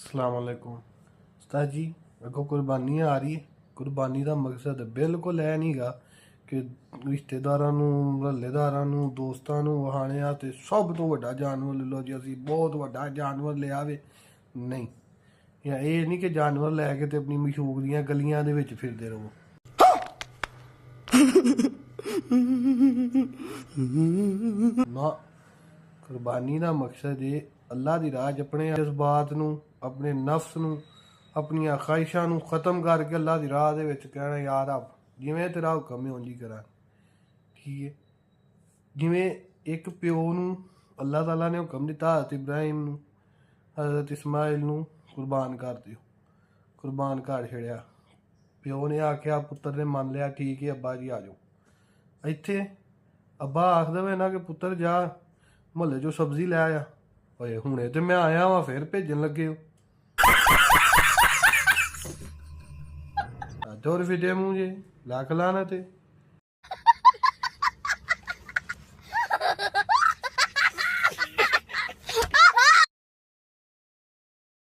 अस्सलाम वालेकुम उस्ताद जी। अगो कुर्बानी आ रही है। कुर्बानी का मकसद बिल्कुल है नहीं गा कि रिश्तेदारां नूं हल्लेदारां नूं दोस्तां नूं वहाने वास्ते सब तो वड्डा जानवर ले लो जी असीं बहुत वड्डा जानवर लिया वे नहीं। या ये नहीं कि जानवर लैके ते अपनी मशूक दियां गलियां दे विच फिरदे रहो। ना, कुर्बानी का मकसद है अल्लाह की राह च अपने जज्बात नूं अपने नफ्स नूं अपनियां ख्वाहिशां नूं खत्म करके अल्लाह की राह दे विच कहना यार अब जिवें तेरा हुक्म है उंज ही करा। ठीक है, जिवें एक प्यो नूं अल्लाह ताला ने हुक्म दिता हज़रत इब्राहिम नूं हज़रत इस्माइल नूं कुर्बान कर दिओ, कुर्बान कर छड़िया। प्यो ने आख्या पुत्तर ने मान लिया ठीक है अब्बा जी आ जाओ। इत्थे अब्बा आख दवे ना कि पुत्तर जा मुहल्ले चो सब्जी लै आ। ओए हुणे ते मैं आया वां फिर भेजन लगे हो। तुर फिटे मूंह जे लख लानत है।